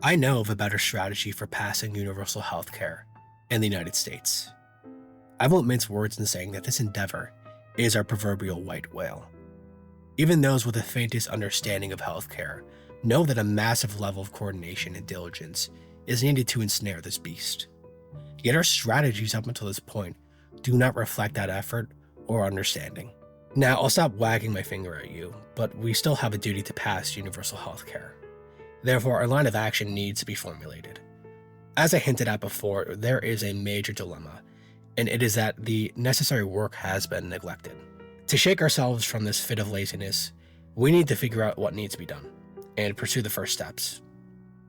I know of a better strategy for passing universal health care in the United States. I won't mince words in saying that this endeavor is our proverbial white whale. Even those with the faintest understanding of healthcare know that a massive level of coordination and diligence is needed to ensnare this beast. Yet our strategies up until this point do not reflect that effort or understanding. Now, I'll stop wagging my finger at you, but we still have a duty to pass universal healthcare. Therefore, our line of action needs to be formulated. As I hinted at before, there is a major dilemma, and it is that the necessary work has been neglected. To shake ourselves from this fit of laziness, we need to figure out what needs to be done and pursue the first steps.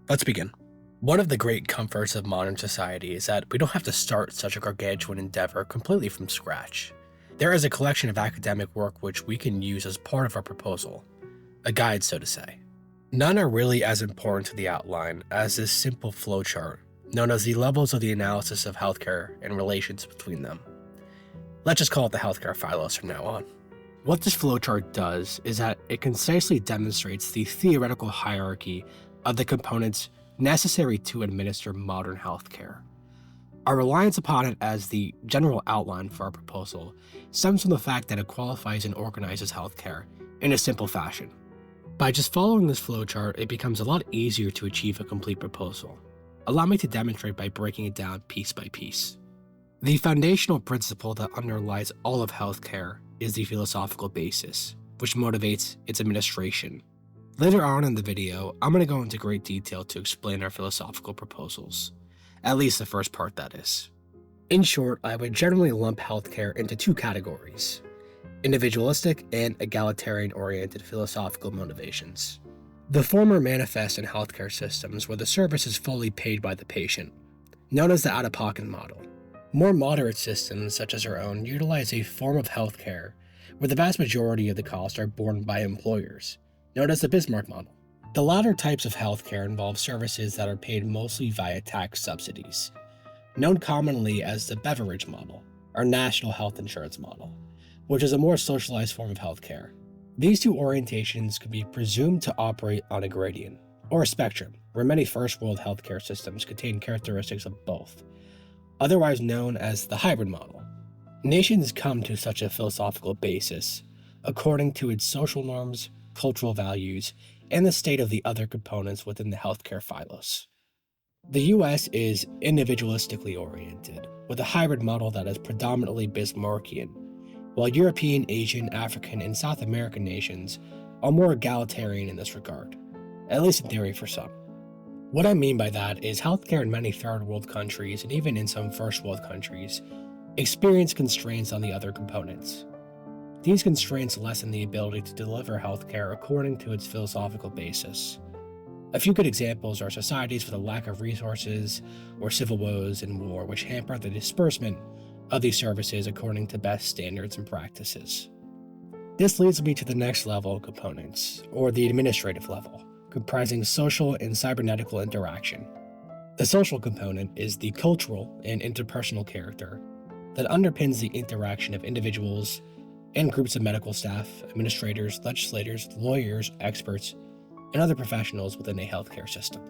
Let's begin. One of the great comforts of modern society is that we don't have to start such a gargantuan endeavor completely from scratch. There is a collection of academic work which we can use as part of our proposal, a guide, so to say. None are really as important to the outline as this simple flowchart, known as the levels of the analysis of healthcare and relations between them. Let's just call it the healthcare phylos from now on. What this flowchart does is that it concisely demonstrates the theoretical hierarchy of the components necessary to administer modern healthcare. Our reliance upon it as the general outline for our proposal stems from the fact that it qualifies and organizes healthcare in a simple fashion. By just following this flowchart, it becomes a lot easier to achieve a complete proposal. Allow me to demonstrate by breaking it down piece by piece. The foundational principle that underlies all of healthcare is the philosophical basis, which motivates its administration. Later on in the video, I'm going to go into great detail to explain our philosophical proposals. At least the first part, that is. In short, I would generally lump healthcare into two categories: individualistic and egalitarian-oriented philosophical motivations. The former manifest in healthcare systems where the service is fully paid by the patient, known as the out-of-pocket model. More moderate systems, such as our own, utilize a form of healthcare where the vast majority of the costs are borne by employers, known as the Bismarck model. The latter types of healthcare involve services that are paid mostly via tax subsidies, known commonly as the Beveridge model, or national health insurance model, which is a more socialized form of healthcare. These two orientations could be presumed to operate on a gradient, or a spectrum, where many first-world healthcare systems contain characteristics of both, otherwise known as the hybrid model. Nations come to such a philosophical basis according to its social norms, cultural values, and the state of the other components within the healthcare phylos. The US is individualistically oriented, with a hybrid model that is predominantly Bismarckian, while European, Asian, African, and South American nations are more egalitarian in this regard, at least in theory for some. What I mean by that is healthcare in many third world countries, and even in some first world countries, experience constraints on the other components. These constraints lessen the ability to deliver healthcare according to its philosophical basis. A few good examples are societies with a lack of resources, or civil woes and war which hamper the disbursement of these services according to best standards and practices. This leads me to the next level of components, or the administrative level, comprising social and cybernetical interaction. The social component is the cultural and interpersonal character that underpins the interaction of individuals and groups of medical staff, administrators, legislators, lawyers, experts, and other professionals within a healthcare system.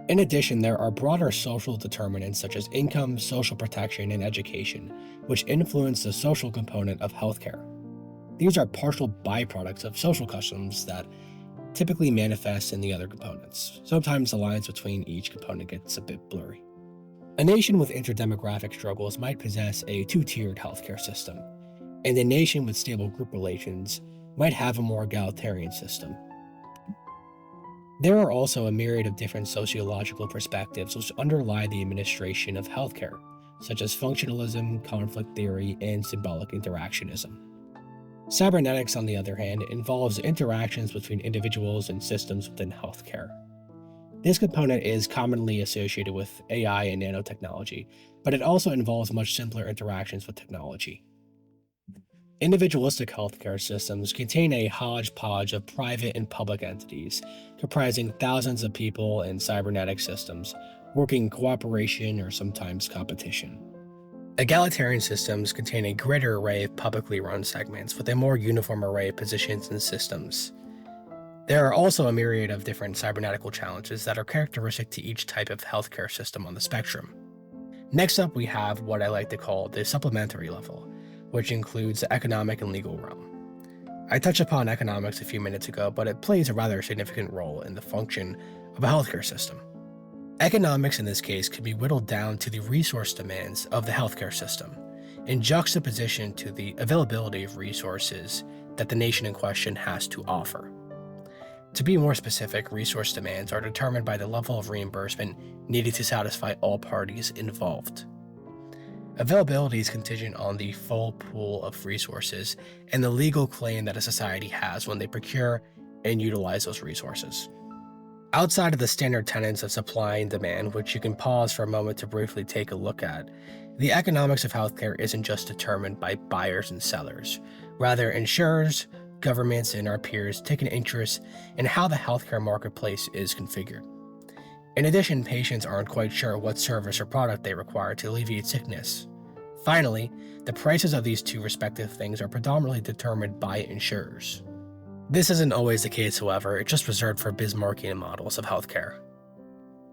In addition, there are broader social determinants such as income, social protection, and education, which influence the social component of healthcare. These are partial byproducts of social customs that typically manifest in the other components. Sometimes the lines between each component gets a bit blurry. A nation with interdemographic struggles might possess a two-tiered healthcare system, and a nation with stable group relations might have a more egalitarian system. There are also a myriad of different sociological perspectives which underlie the administration of healthcare, such as functionalism, conflict theory, and symbolic interactionism. Cybernetics, on the other hand, involves interactions between individuals and systems within healthcare. This component is commonly associated with AI and nanotechnology, but it also involves much simpler interactions with technology. Individualistic healthcare systems contain a hodgepodge of private and public entities, comprising thousands of people and cybernetic systems, working in cooperation or sometimes competition. Egalitarian systems contain a greater array of publicly run segments with a more uniform array of positions and systems. There are also a myriad of different cybernetical challenges that are characteristic to each type of healthcare system on the spectrum. Next up, we have what I like to call the supplementary level, which includes the economic and legal realm. I touched upon economics a few minutes ago, but it plays a rather significant role in the function of a healthcare system. Economics in this case can be whittled down to the resource demands of the healthcare system, in juxtaposition to the availability of resources that the nation in question has to offer. To be more specific, resource demands are determined by the level of reimbursement needed to satisfy all parties involved. Availability is contingent on the full pool of resources and the legal claim that a society has when they procure and utilize those resources. Outside of the standard tenets of supply and demand, which you can pause for a moment to briefly take a look at, the economics of healthcare isn't just determined by buyers and sellers. Rather, insurers, governments, and our peers take an interest in how the healthcare marketplace is configured. In addition, patients aren't quite sure what service or product they require to alleviate sickness. Finally, the prices of these two respective things are predominantly determined by insurers. This isn't always the case, however, it's just reserved for Bismarckian models of healthcare.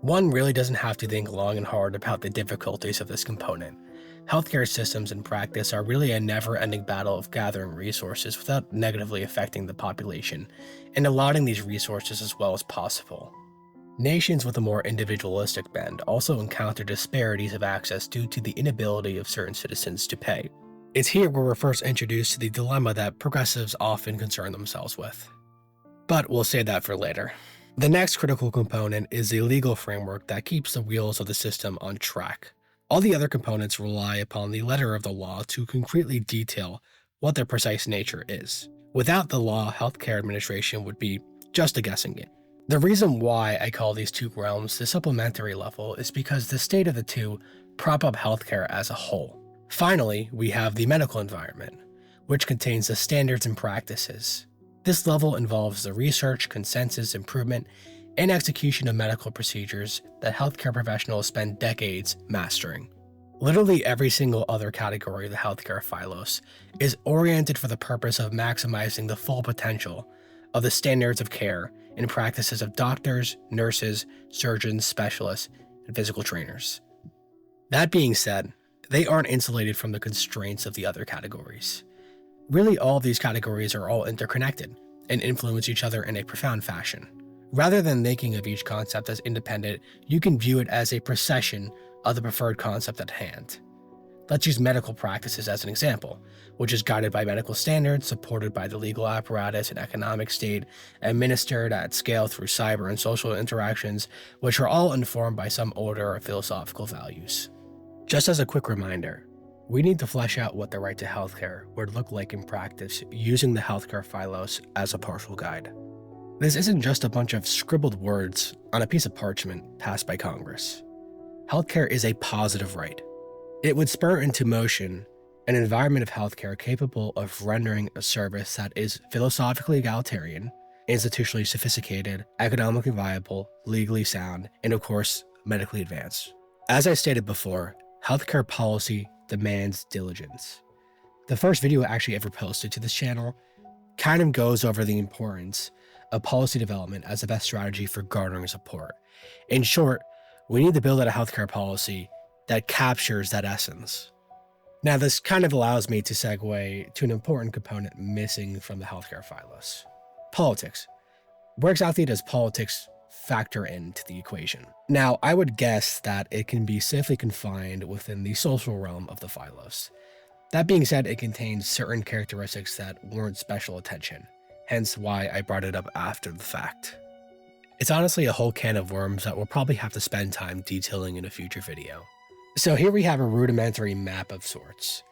One really doesn't have to think long and hard about the difficulties of this component. Healthcare systems in practice are really a never-ending battle of gathering resources without negatively affecting the population, and allotting these resources as well as possible. Nations with a more individualistic bend also encounter disparities of access due to the inability of certain citizens to pay. It's here where we're first introduced to the dilemma that progressives often concern themselves with. But we'll save that for later. The next critical component is the legal framework that keeps the wheels of the system on track. All the other components rely upon the letter of the law to concretely detail what their precise nature is. Without the law, healthcare administration would be just a guessing game. The reason why I call these two realms the supplementary level is because the state of the two prop up healthcare as a whole. Finally, we have the medical environment, which contains the standards and practices. This level involves the research, consensus, improvement, and execution of medical procedures that healthcare professionals spend decades mastering. Literally every single other category of the healthcare phylos is oriented for the purpose of maximizing the full potential of the standards of care and practices of doctors, nurses, surgeons, specialists, and physical trainers. That being said, they aren't insulated from the constraints of the other categories. Really, all of these categories are all interconnected and influence each other in a profound fashion. Rather than thinking of each concept as independent, you can view it as a procession of the preferred concept at hand. Let's use medical practices as an example, which is guided by medical standards, supported by the legal apparatus and economic state, administered at scale through cyber and social interactions, which are all informed by some order of philosophical values. Just as a quick reminder, we need to flesh out what the right to healthcare would look like in practice using the healthcare phylos as a partial guide. This isn't just a bunch of scribbled words on a piece of parchment passed by Congress. Healthcare is a positive right. It would spur into motion an environment of healthcare capable of rendering a service that is philosophically egalitarian, institutionally sophisticated, economically viable, legally sound, and of course, medically advanced. As I stated before, healthcare policy demands diligence. The first video I actually ever posted to this channel kind of goes over the importance of policy development as the best strategy for garnering support. In short, we need to build out a healthcare policy that captures that essence. Now, this kind of allows me to segue to an important component missing from the healthcare phylos: politics. Where exactly does politics factor into the equation? Now, I would guess that it can be safely confined within the social realm of the phylos. That being said, it contains certain characteristics that warrant special attention, hence why I brought it up after the fact. It's honestly a whole can of worms that we'll probably have to spend time detailing in a future video. So here we have a rudimentary map of sorts.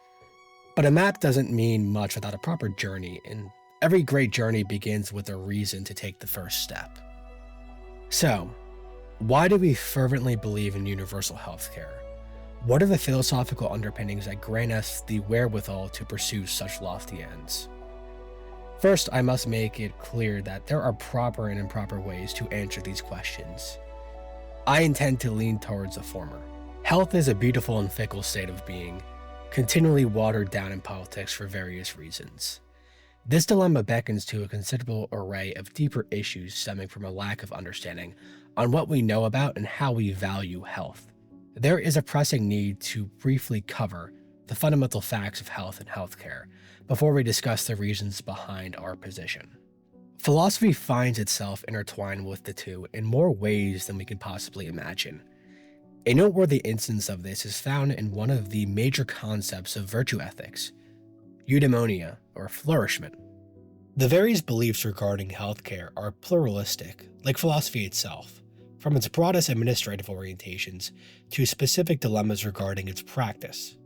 But a map doesn't mean much without a proper journey, and every great journey begins with a reason to take the first step. So, why do we fervently believe in universal healthcare? What are the philosophical underpinnings that grant us the wherewithal to pursue such lofty ends? First, I must make it clear that there are proper and improper ways to answer these questions. I intend to lean towards the former. Health is a beautiful and fickle state of being, continually watered down in politics for various reasons. This dilemma beckons to a considerable array of deeper issues stemming from a lack of understanding on what we know about and how we value health. There is a pressing need to briefly cover the fundamental facts of health and healthcare before we discuss the reasons behind our position. Philosophy finds itself intertwined with the two in more ways than we can possibly imagine. A noteworthy instance of this is found in one of the major concepts of virtue ethics, eudaimonia, or flourishment. The various beliefs regarding healthcare are pluralistic, like philosophy itself, from its broadest administrative orientations to specific dilemmas regarding its practice.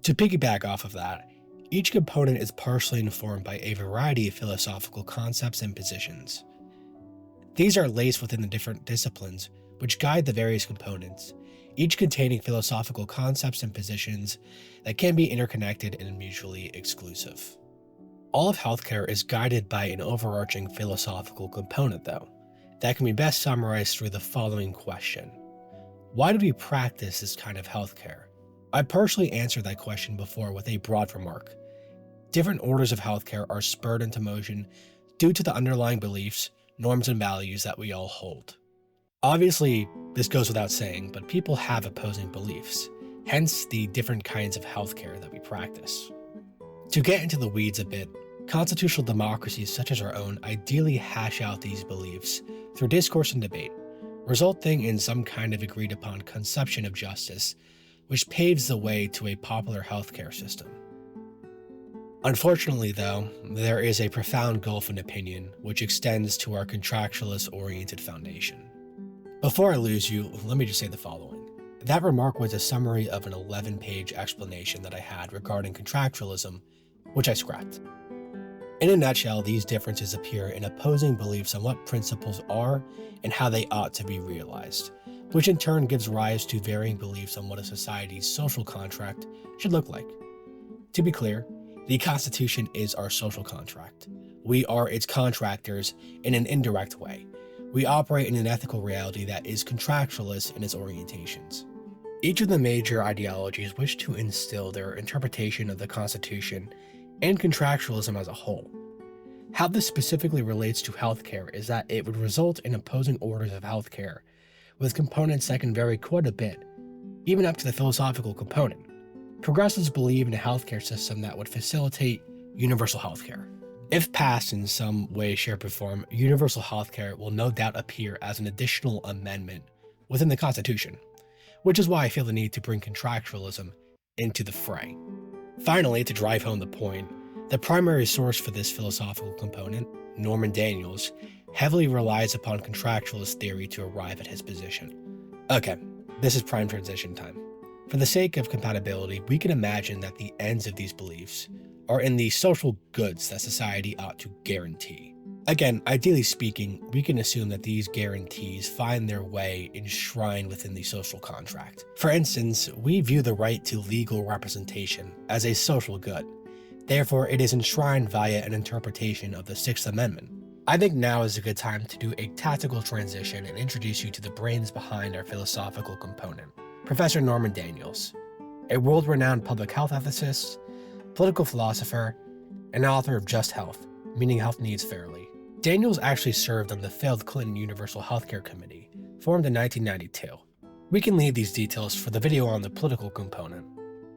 To piggyback off of that, each component is partially informed by a variety of philosophical concepts and positions. These are laced within the different disciplines which guide the various components, each containing philosophical concepts and positions that can be interconnected and mutually exclusive. All of healthcare is guided by an overarching philosophical component, though, that can be best summarized through the following question: why do we practice this kind of healthcare? I partially answered that question before with a broad remark. Different orders of healthcare are spurred into motion due to the underlying beliefs, norms, and values that we all hold. Obviously, this goes without saying, but people have opposing beliefs, hence the different kinds of healthcare that we practice. To get into the weeds a bit, constitutional democracies such as our own ideally hash out these beliefs through discourse and debate, resulting in some kind of agreed upon conception of justice, which paves the way to a popular healthcare system. Unfortunately, though, there is a profound gulf in opinion which extends to our contractualist-oriented foundation. Before I lose you, let me just say the following. That remark was a summary of an 11-page explanation that I had regarding contractualism, which I scrapped. In a nutshell, these differences appear in opposing beliefs on what principles are and how they ought to be realized, which in turn gives rise to varying beliefs on what a society's social contract should look like. To be clear, the Constitution is our social contract. We are its contractors in an indirect way. We operate in an ethical reality that is contractualist in its orientations. Each of the major ideologies wish to instill their interpretation of the Constitution and contractualism as a whole. How this specifically relates to healthcare is that it would result in opposing orders of healthcare, with components that can vary quite a bit, even up to the philosophical component. Progressives believe in a healthcare system that would facilitate universal healthcare. If passed in some way, shape, or form, universal healthcare will no doubt appear as an additional amendment within the Constitution, which is why I feel the need to bring contractualism into the fray. Finally, to drive home the point, the primary source for this philosophical component, Norman Daniels, heavily relies upon contractualist theory to arrive at his position. Okay, this is prime transition time. For the sake of compatibility, we can imagine that the ends of these beliefs are in the social goods that society ought to guarantee. Again, ideally speaking, we can assume that these guarantees find their way enshrined within the social contract. For instance, we view the right to legal representation as a social good. Therefore, it is enshrined via an interpretation of the Sixth Amendment. I think now is a good time to do a tactical transition and introduce you to the brains behind our philosophical component, Professor Norman Daniels, a world-renowned public health ethicist, political philosopher, and author of Just Health, Meaning Health Needs Fairly. Daniels actually served on the failed Clinton Universal Healthcare Committee, formed in 1992. We can leave these details for the video on the political component.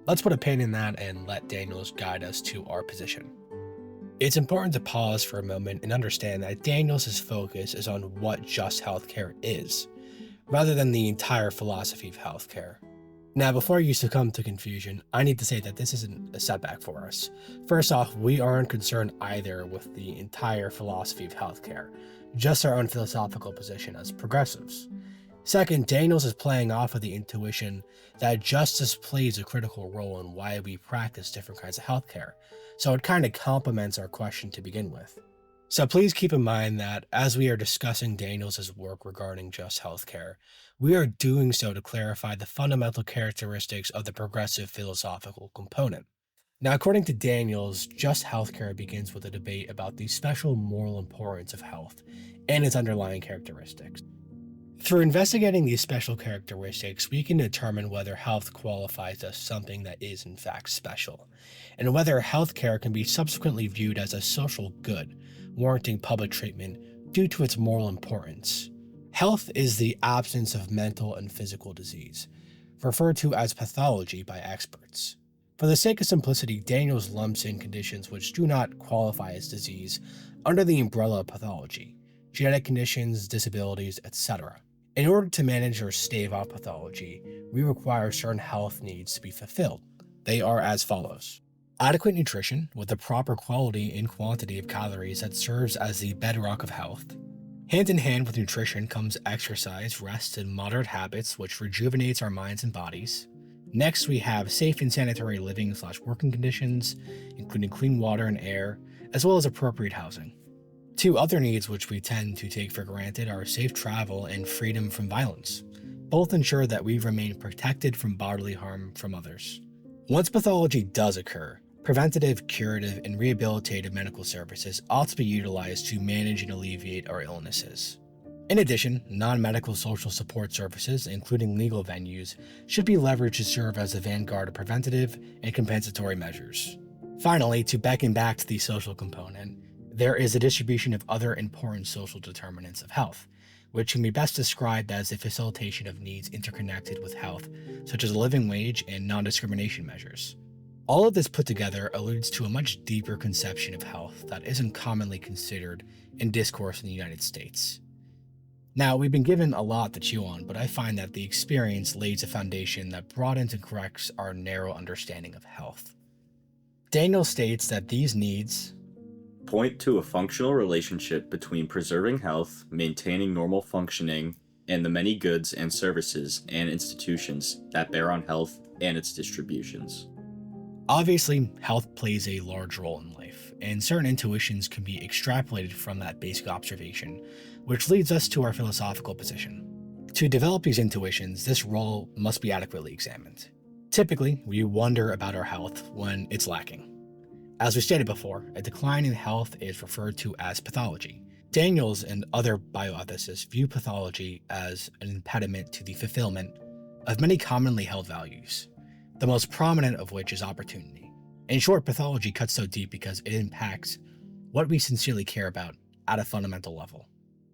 Let's put a pin in that and let Daniels guide us to our position. It's important to pause for a moment and understand that Daniels' focus is on what just healthcare is, rather than the entire philosophy of healthcare. Now, before you succumb to confusion, I need to say that this isn't a setback for us. First off, we aren't concerned either with the entire philosophy of healthcare, just our own philosophical position as progressives. Second, Daniels is playing off of the intuition that justice plays a critical role in why we practice different kinds of healthcare, so it kind of complements our question to begin with. So please keep in mind that as we are discussing Daniels' work regarding just healthcare, we are doing so to clarify the fundamental characteristics of the progressive philosophical component. Now, according to Daniels, just healthcare begins with a debate about the special moral importance of health and its underlying characteristics. Through investigating these special characteristics, we can determine whether health qualifies as something that is in fact special, and whether healthcare can be subsequently viewed as a social good, warranting public treatment due to its moral importance. Health is the absence of mental and physical disease, referred to as pathology by experts. For the sake of simplicity, Daniels lumps in conditions which do not qualify as disease under the umbrella of pathology, genetic conditions, disabilities, etc. In order to manage or stave off pathology, we require certain health needs to be fulfilled. They are as follows. Adequate nutrition with the proper quality and quantity of calories that serves as the bedrock of health. Hand in hand with nutrition comes exercise, rest, and moderate habits which rejuvenates our minds and bodies. Next, we have safe and sanitary living/working conditions, including clean water and air, as well as appropriate housing. Two other needs which we tend to take for granted are safe travel and freedom from violence. Both ensure that we remain protected from bodily harm from others. Once pathology does occur, preventative, curative, and rehabilitative medical services ought to be utilized to manage and alleviate our illnesses. In addition, non-medical social support services, including legal venues, should be leveraged to serve as the vanguard of preventative and compensatory measures. Finally, to beckon back to the social component, there is a distribution of other important social determinants of health, which can be best described as the facilitation of needs interconnected with health, such as a living wage and non-discrimination measures. All of this put together alludes to a much deeper conception of health that isn't commonly considered in discourse in the United States. Now, we've been given a lot to chew on, but I find that the experience lays a foundation that broadens and corrects our narrow understanding of health. Daniel states that these needs point to a functional relationship between preserving health, maintaining normal functioning, and the many goods and services and institutions that bear on health and its distributions. Obviously, health plays a large role in life, and certain intuitions can be extrapolated from that basic observation, which leads us to our philosophical position. To develop these intuitions, this role must be adequately examined. Typically, we wonder about our health when it's lacking. As we stated before, a decline in health is referred to as pathology. Daniels and other bioethicists view pathology as an impediment to the fulfillment of many commonly held values, the most prominent of which is opportunity. In short, pathology cuts so deep because it impacts what we sincerely care about at a fundamental level.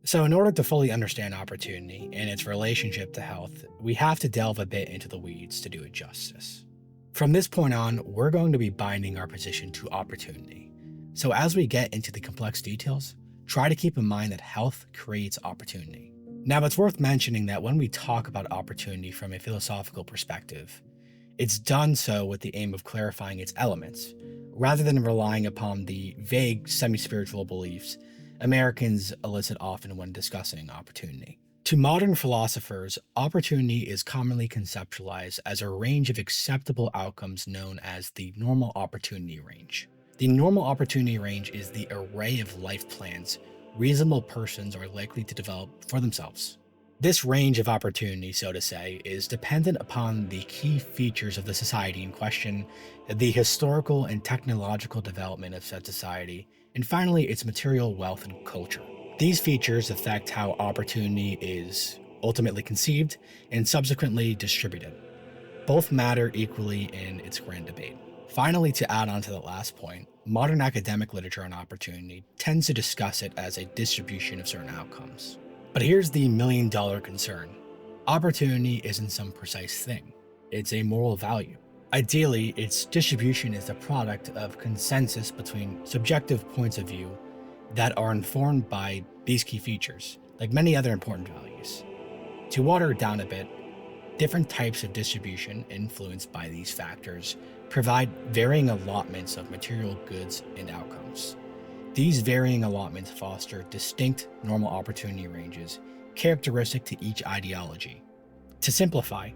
So in order to fully understand opportunity and its relationship to health, we have to delve a bit into the weeds to do it justice. From this point on, we're going to be binding our position to opportunity. So as we get into the complex details, try to keep in mind that health creates opportunity. Now, it's worth mentioning that when we talk about opportunity from a philosophical perspective, it's done so with the aim of clarifying its elements, rather than relying upon the vague semi-spiritual beliefs Americans elicit often when discussing opportunity. To modern philosophers, opportunity is commonly conceptualized as a range of acceptable outcomes known as the normal opportunity range. The normal opportunity range is the array of life plans reasonable persons are likely to develop for themselves. This range of opportunity, so to say, is dependent upon the key features of the society in question, the historical and technological development of said society, and finally its material wealth and culture. These features affect how opportunity is ultimately conceived and subsequently distributed. Both matter equally in its grand debate. Finally, to add on to the last point, modern academic literature on opportunity tends to discuss it as a distribution of certain outcomes. But here's the million-dollar concern. Opportunity isn't some precise thing. It's a moral value. Ideally, its distribution is the product of consensus between subjective points of view that are informed by these key features, like many other important values. To water it down a bit, different types of distribution influenced by these factors provide varying allotments of material goods and outcomes. These varying allotments foster distinct normal opportunity ranges characteristic to each ideology. To simplify,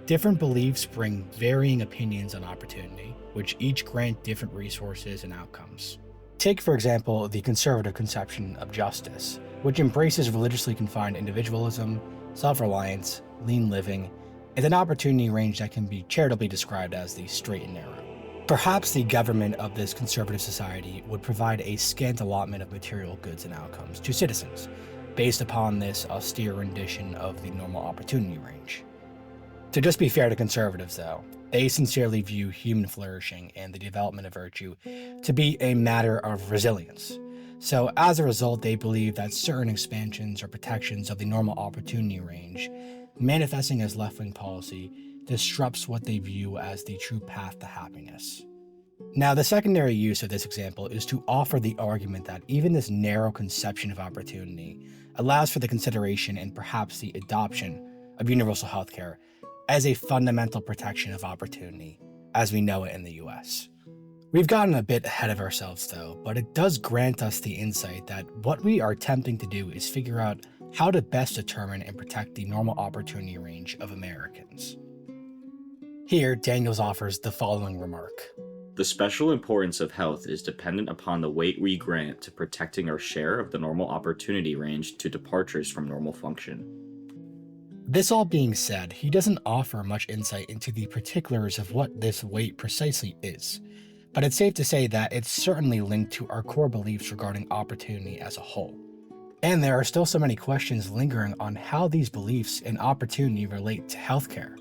different beliefs bring varying opinions on opportunity, which each grant different resources and outcomes. Take, for example, the conservative conception of justice, which embraces religiously confined individualism, self-reliance, lean living, and an opportunity range that can be charitably described as the straight and narrow. Perhaps the government of this conservative society would provide a scant allotment of material goods and outcomes to citizens, based upon this austere rendition of the normal opportunity range. To just be fair to conservatives, though, they sincerely view human flourishing and the development of virtue to be a matter of resilience. So as a result, they believe that certain expansions or protections of the normal opportunity range, manifesting as left-wing policy, disrupts what they view as the true path to happiness. Now, the secondary use of this example is to offer the argument that even this narrow conception of opportunity allows for the consideration and perhaps the adoption of universal healthcare as a fundamental protection of opportunity, as we know it in the US. We've gotten a bit ahead of ourselves though, but it does grant us the insight that what we are attempting to do is figure out how to best determine and protect the normal opportunity range of Americans. Here, Daniels offers the following remark. The special importance of health is dependent upon the weight we grant to protecting our share of the normal opportunity range to departures from normal function. This all being said, he doesn't offer much insight into the particulars of what this weight precisely is, but it's safe to say that it's certainly linked to our core beliefs regarding opportunity as a whole. And there are still so many questions lingering on how these beliefs and opportunity relate to healthcare.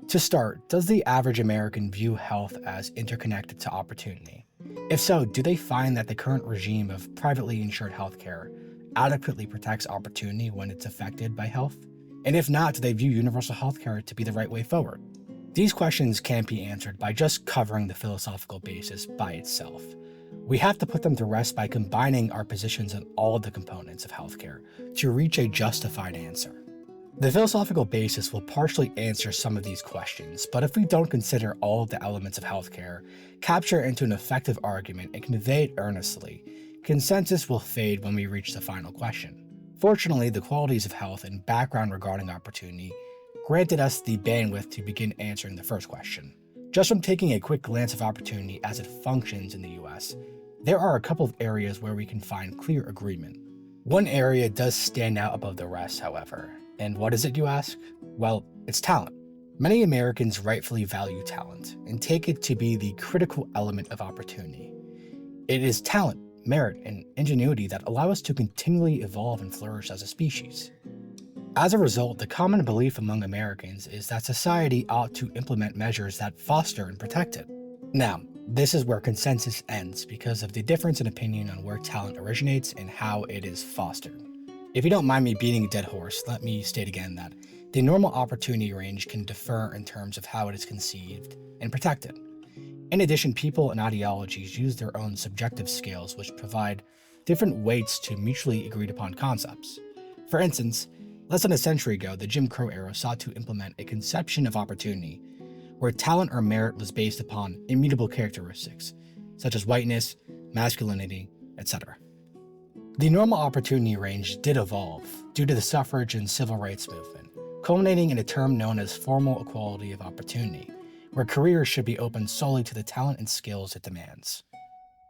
To start, does the average American view health as interconnected to opportunity? If so, do they find that the current regime of privately insured healthcare adequately protects opportunity when it's affected by health? And if not, do they view universal healthcare to be the right way forward? These questions can't be answered by just covering the philosophical basis by itself. We have to put them to rest by combining our positions on all of the components of healthcare to reach a justified answer. The philosophical basis will partially answer some of these questions, but if we don't consider all of the elements of healthcare, capture into an effective argument, and convey it earnestly, consensus will fade when we reach the final question. Fortunately, the qualities of health and background regarding opportunity granted us the bandwidth to begin answering the first question. Just from taking a quick glance of opportunity as it functions in the US, there are a couple of areas where we can find clear agreement. One area does stand out above the rest, however. And what is it, you ask? Well, it's talent. Many Americans rightfully value talent and take it to be the critical element of opportunity. It is talent, merit, and ingenuity that allow us to continually evolve and flourish as a species. As a result, the common belief among Americans is that society ought to implement measures that foster and protect it. Now, this is where consensus ends because of the difference in opinion on where talent originates and how it is fostered. If you don't mind me beating a dead horse, let me state again that the normal opportunity range can differ in terms of how it is conceived and protected. In addition, people and ideologies use their own subjective scales which provide different weights to mutually agreed upon concepts. For instance, less than a century ago, the Jim Crow era sought to implement a conception of opportunity where talent or merit was based upon immutable characteristics, such as whiteness, masculinity, etc. The normal opportunity range did evolve due to the suffrage and civil rights movement, culminating in a term known as formal equality of opportunity, where careers should be open solely to the talent and skills it demands.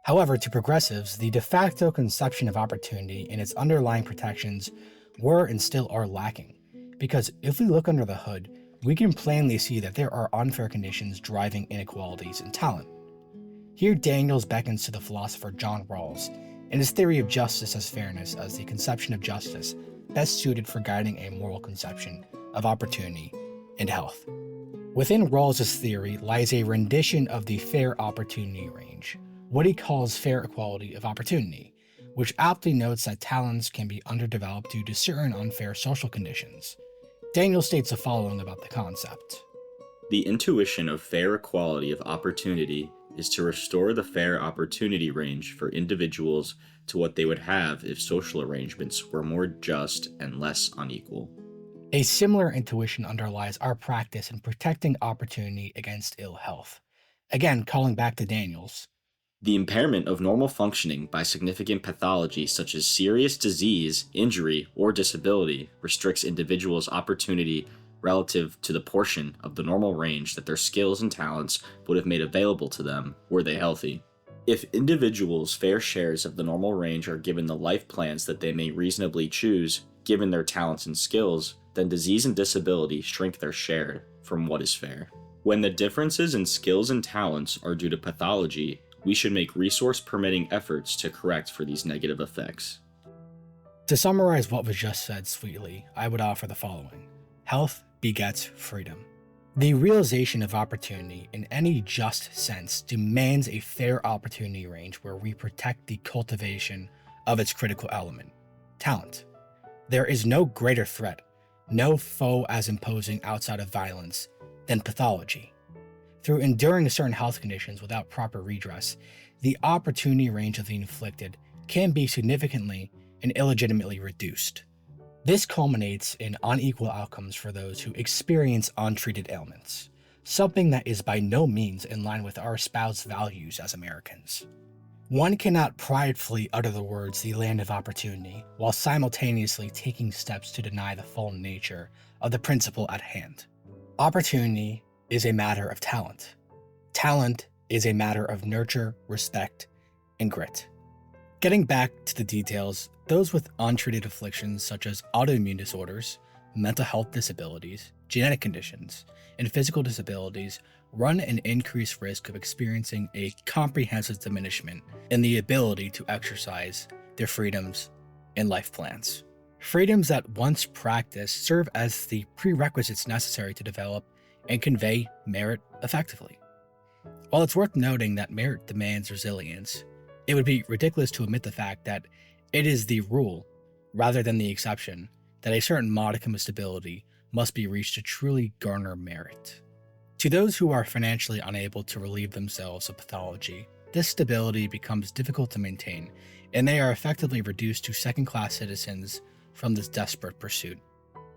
However, to progressives, the de facto conception of opportunity and its underlying protections were and still are lacking, because if we look under the hood, we can plainly see that there are unfair conditions driving inequalities in talent. Here Daniels beckons to the philosopher John Rawls and his theory of justice as fairness as the conception of justice best suited for guiding a moral conception of opportunity and health. Within Rawls's theory lies a rendition of the fair opportunity range, what he calls fair equality of opportunity, which aptly notes that talents can be underdeveloped due to certain unfair social conditions. Daniel states the following about the concept. The intuition of fair equality of opportunity is to restore the fair opportunity range for individuals to what they would have if social arrangements were more just and less unequal. A similar intuition underlies our practice in protecting opportunity against ill health. Again, calling back to Daniels. The impairment of normal functioning by significant pathology such as serious disease, injury, or disability restricts individuals' opportunity relative to the portion of the normal range that their skills and talents would have made available to them were they healthy. If individuals' fair shares of the normal range are given the life plans that they may reasonably choose, given their talents and skills, then disease and disability shrink their share from what is fair. When the differences in skills and talents are due to pathology, we should make resource-permitting efforts to correct for these negative effects. To summarize what was just said sweetly, I would offer the following. Health begets freedom. The realization of opportunity in any just sense demands a fair opportunity range where we protect the cultivation of its critical element, talent. There is no greater threat, no foe as imposing outside of violence, than pathology. Through enduring certain health conditions without proper redress, the opportunity range of the inflicted can be significantly and illegitimately reduced. This culminates in unequal outcomes for those who experience untreated ailments, something that is by no means in line with our espoused values as Americans. One cannot pridefully utter the words "the land of opportunity" while simultaneously taking steps to deny the full nature of the principle at hand. Opportunity is a matter of talent. Talent is a matter of nurture, respect, and grit. Getting back to the details, those with untreated afflictions such as autoimmune disorders, mental health disabilities, genetic conditions, and physical disabilities run an increased risk of experiencing a comprehensive diminishment in the ability to exercise their freedoms and life plans. Freedoms that once practiced serve as the prerequisites necessary to develop and convey merit effectively. While it's worth noting that merit demands resilience, it would be ridiculous to omit the fact that it is the rule, rather than the exception, that a certain modicum of stability must be reached to truly garner merit. To those who are financially unable to relieve themselves of pathology, this stability becomes difficult to maintain, and they are effectively reduced to second-class citizens from this desperate pursuit.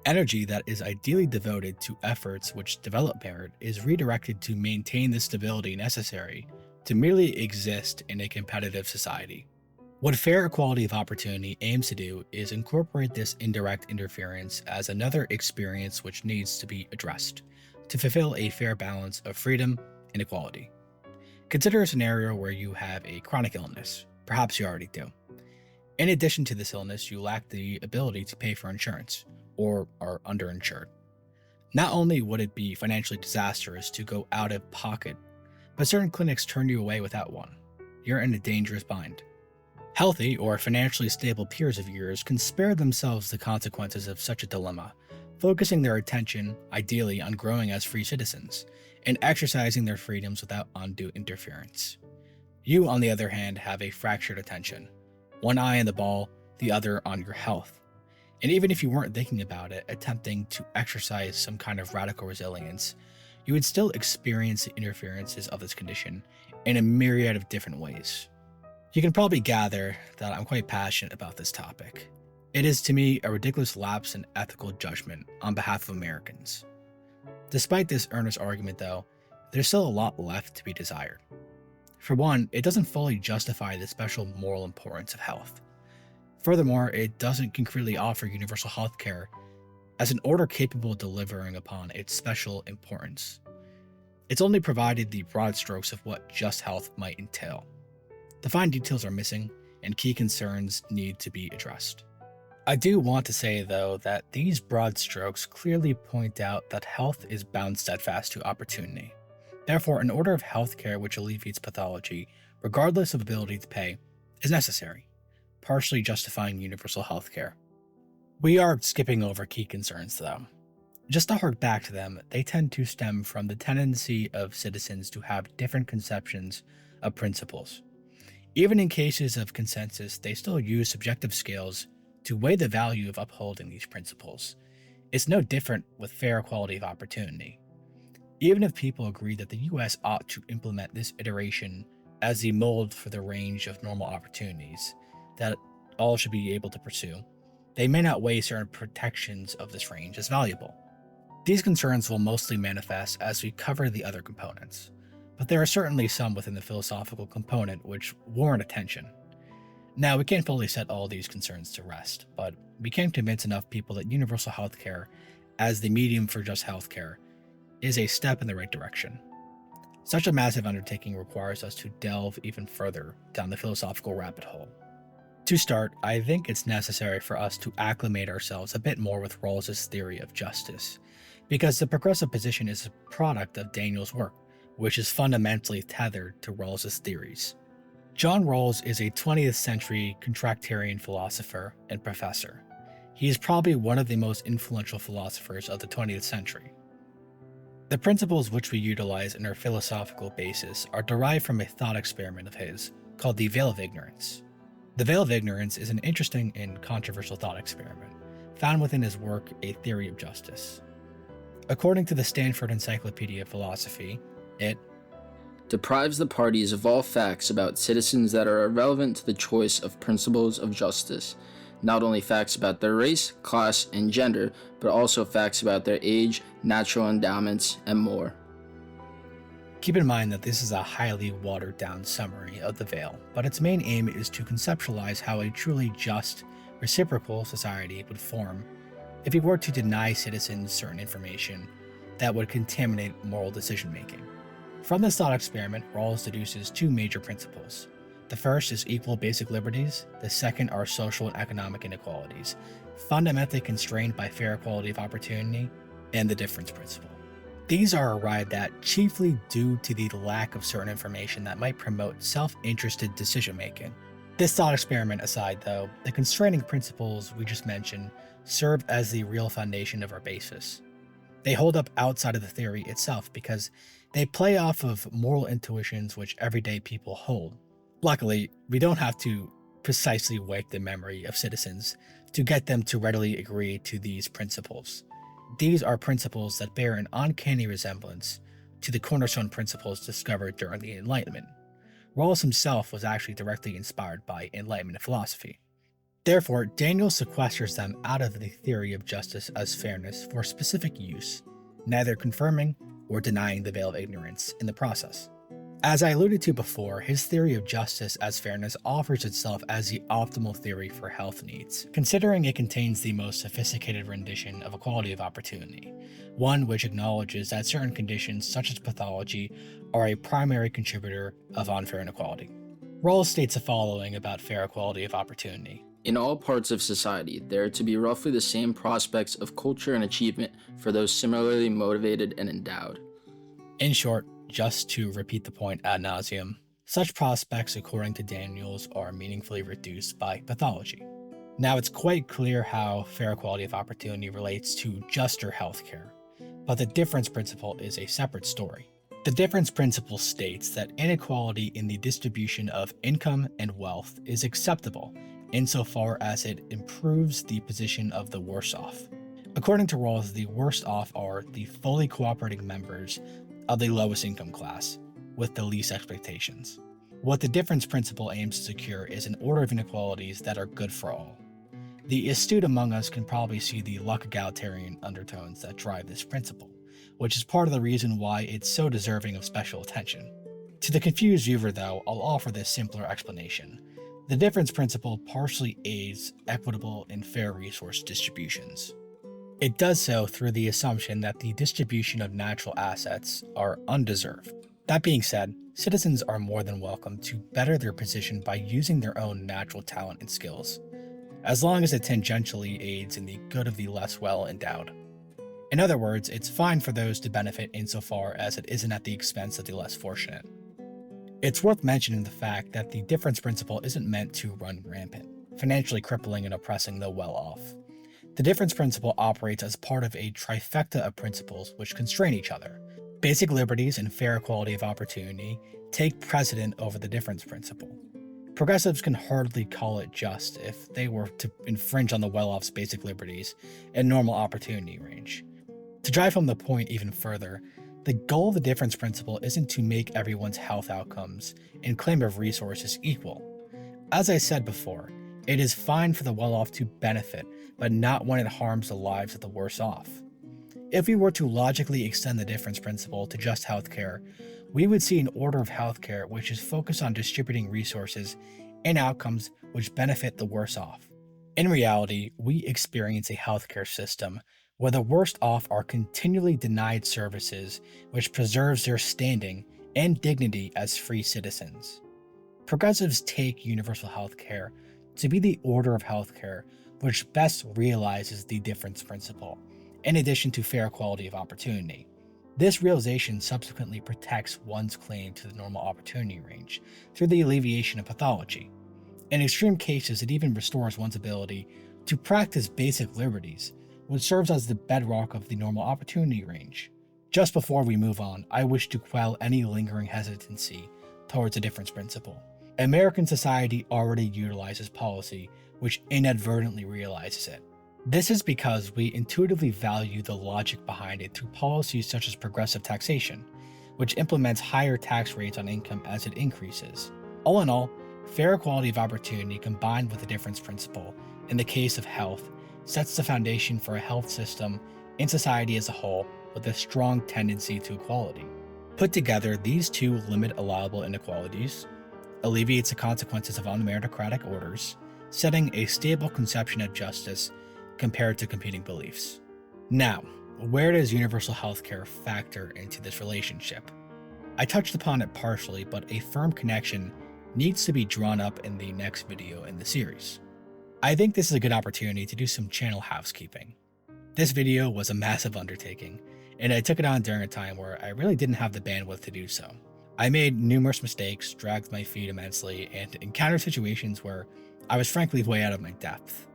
Energy that is ideally devoted to efforts which develop merit is redirected to maintain the stability necessary to merely exist in a competitive society. What fair equality of opportunity aims to do is incorporate this indirect interference as another experience which needs to be addressed to fulfill a fair balance of freedom and equality. Consider a scenario where you have a chronic illness. Perhaps you already do. In addition to this illness, you lack the ability to pay for insurance or are underinsured. Not only would it be financially disastrous to go out of pocket, but certain clinics turn you away without one. You're in a dangerous bind. Healthy or financially stable peers of yours can spare themselves the consequences of such a dilemma, focusing their attention, ideally, on growing as free citizens and exercising their freedoms without undue interference. You, on the other hand, have a fractured attention, one eye on the ball, the other on your health. And even if you weren't thinking about it, attempting to exercise some kind of radical resilience, you would still experience the interferences of this condition in a myriad of different ways. You can probably gather that I'm quite passionate about this topic. It is to me a ridiculous lapse in ethical judgment on behalf of Americans. Despite this earnest argument though, there's still a lot left to be desired. For one, it doesn't fully justify the special moral importance of health. Furthermore, it doesn't concretely offer universal health care as an order capable of delivering upon its special importance. It's only provided the broad strokes of what just health might entail. The fine details are missing, and key concerns need to be addressed. I do want to say, though, that these broad strokes clearly point out that health is bound steadfast to opportunity. Therefore, an order of healthcare which alleviates pathology, regardless of ability to pay, is necessary, partially justifying universal healthcare. We are skipping over key concerns, though. Just to hark back to them, they tend to stem from the tendency of citizens to have different conceptions of principles. Even in cases of consensus, they still use subjective scales to weigh the value of upholding these principles. It's no different with fair equality of opportunity. Even if people agree that the US ought to implement this iteration as the mold for the range of normal opportunities that all should be able to pursue, they may not weigh certain protections of this range as valuable. These concerns will mostly manifest as we cover the other components, but there are certainly some within the philosophical component which warrant attention. Now, we can't fully set all these concerns to rest, but we can convince enough people that universal healthcare, as the medium for just healthcare, is a step in the right direction. Such a massive undertaking requires us to delve even further down the philosophical rabbit hole. To start, I think it's necessary for us to acclimate ourselves a bit more with Rawls's theory of justice, because the progressive position is a product of Daniel's work, which is fundamentally tethered to Rawls's theories. John Rawls is a 20th century contractarian philosopher and professor. He is probably one of the most influential philosophers of the 20th century. The principles which we utilize in our philosophical basis are derived from a thought experiment of his called the Veil of Ignorance. The Veil of Ignorance is an interesting and controversial thought experiment found within his work, A Theory of Justice. According to the Stanford Encyclopedia of Philosophy, it deprives the parties of all facts about citizens that are irrelevant to the choice of principles of justice, not only facts about their race, class, and gender, but also facts about their age, natural endowments, and more. Keep in mind that this is a highly watered-down summary of the Veil, but its main aim is to conceptualize how a truly just, reciprocal society would form if we were to deny citizens certain information that would contaminate moral decision-making. From this thought experiment, Rawls deduces two major principles. The first is equal basic liberties, the second are social and economic inequalities, fundamentally constrained by fair equality of opportunity and the difference principle. These are arrived at chiefly due to the lack of certain information that might promote self-interested decision-making. This thought experiment aside, though, the constraining principles we just mentioned serve as the real foundation of our basis. They hold up outside of the theory itself because they play off of moral intuitions which everyday people hold. Luckily, we don't have to precisely wake the memory of citizens to get them to readily agree to these principles. These are principles that bear an uncanny resemblance to the cornerstone principles discovered during the Enlightenment. Rawls himself was actually directly inspired by Enlightenment philosophy. Therefore, Daniel sequesters them out of the theory of justice as fairness for specific use, neither confirming or denying the veil of ignorance in the process. As I alluded to before, his theory of justice as fairness offers itself as the optimal theory for health needs, considering it contains the most sophisticated rendition of equality of opportunity, one which acknowledges that certain conditions such as pathology are a primary contributor of unfair inequality. Rawls states the following about fair equality of opportunity. In all parts of society, there are to be roughly the same prospects of culture and achievement for those similarly motivated and endowed. In short, just to repeat the point ad nauseum, such prospects, according to Daniels, are meaningfully reduced by pathology. Now, it's quite clear how fair equality of opportunity relates to juster healthcare, but the difference principle is a separate story. The difference principle states that inequality in the distribution of income and wealth is acceptable insofar as it improves the position of the worse off. According to Rawls, the worst off are the fully cooperating members of the lowest income class, with the least expectations. What the difference principle aims to secure is an order of inequalities that are good for all. The astute among us can probably see the luck egalitarian undertones that drive this principle, which is part of the reason why it's so deserving of special attention. To the confused viewer, though, I'll offer this simpler explanation. The difference principle partially aids equitable and fair resource distributions. It does so through the assumption that the distribution of natural assets are undeserved. That being said, citizens are more than welcome to better their position by using their own natural talent and skills, as long as it tangentially aids in the good of the less well endowed. In other words, it's fine for those to benefit insofar as it isn't at the expense of the less fortunate. It's worth mentioning the fact that the difference principle isn't meant to run rampant, financially crippling and oppressing the well-off. The difference principle operates as part of a trifecta of principles which constrain each other. Basic liberties and fair equality of opportunity take precedent over the difference principle. Progressives can hardly call it just if they were to infringe on the well-off's basic liberties and normal opportunity range. To drive home the point even further, the goal of the difference principle isn't to make everyone's health outcomes and claim of resources equal. As I said before, it is fine for the well-off to benefit, but not when it harms the lives of the worse off. If we were to logically extend the difference principle to just healthcare, we would see an order of healthcare which is focused on distributing resources and outcomes which benefit the worse off. In reality, we experience a healthcare system where the worst off are continually denied services which preserves their standing and dignity as free citizens. Progressives take universal healthcare to be the order of healthcare which best realizes the difference principle, in addition to fair equality of opportunity. This realization subsequently protects one's claim to the normal opportunity range through the alleviation of pathology. In extreme cases, it even restores one's ability to practice basic liberties, which serves as the bedrock of the normal opportunity range. Just before we move on, I wish to quell any lingering hesitancy towards a difference principle. American society already utilizes policy which inadvertently realizes it. This is because we intuitively value the logic behind it through policies such as progressive taxation, which implements higher tax rates on income as it increases. All in all, fair equality of opportunity combined with the difference principle, in the case of health, sets the foundation for a health system in society as a whole with a strong tendency to equality. Put together, these two limit allowable inequalities, alleviates the consequences of unmeritocratic orders, setting a stable conception of justice compared to competing beliefs. Now, where does universal healthcare factor into this relationship? I touched upon it partially, but a firm connection needs to be drawn up in the next video in the series. I think this is a good opportunity to do some channel housekeeping. This video was a massive undertaking, and I took it on during a time where I really didn't have the bandwidth to do so. I made numerous mistakes, dragged my feet immensely, and encountered situations where I was frankly way out of my depth.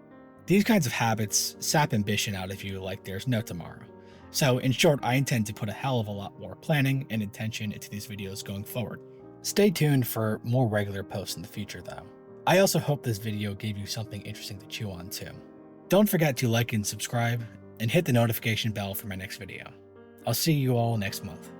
These kinds of habits sap ambition out of you like there's no tomorrow. So in short, I intend to put a hell of a lot more planning and intention into these videos going forward. Stay tuned for more regular posts in the future though. I also hope this video gave you something interesting to chew on too. Don't forget to like and subscribe, and hit the notification bell for my next video. I'll see you all next month.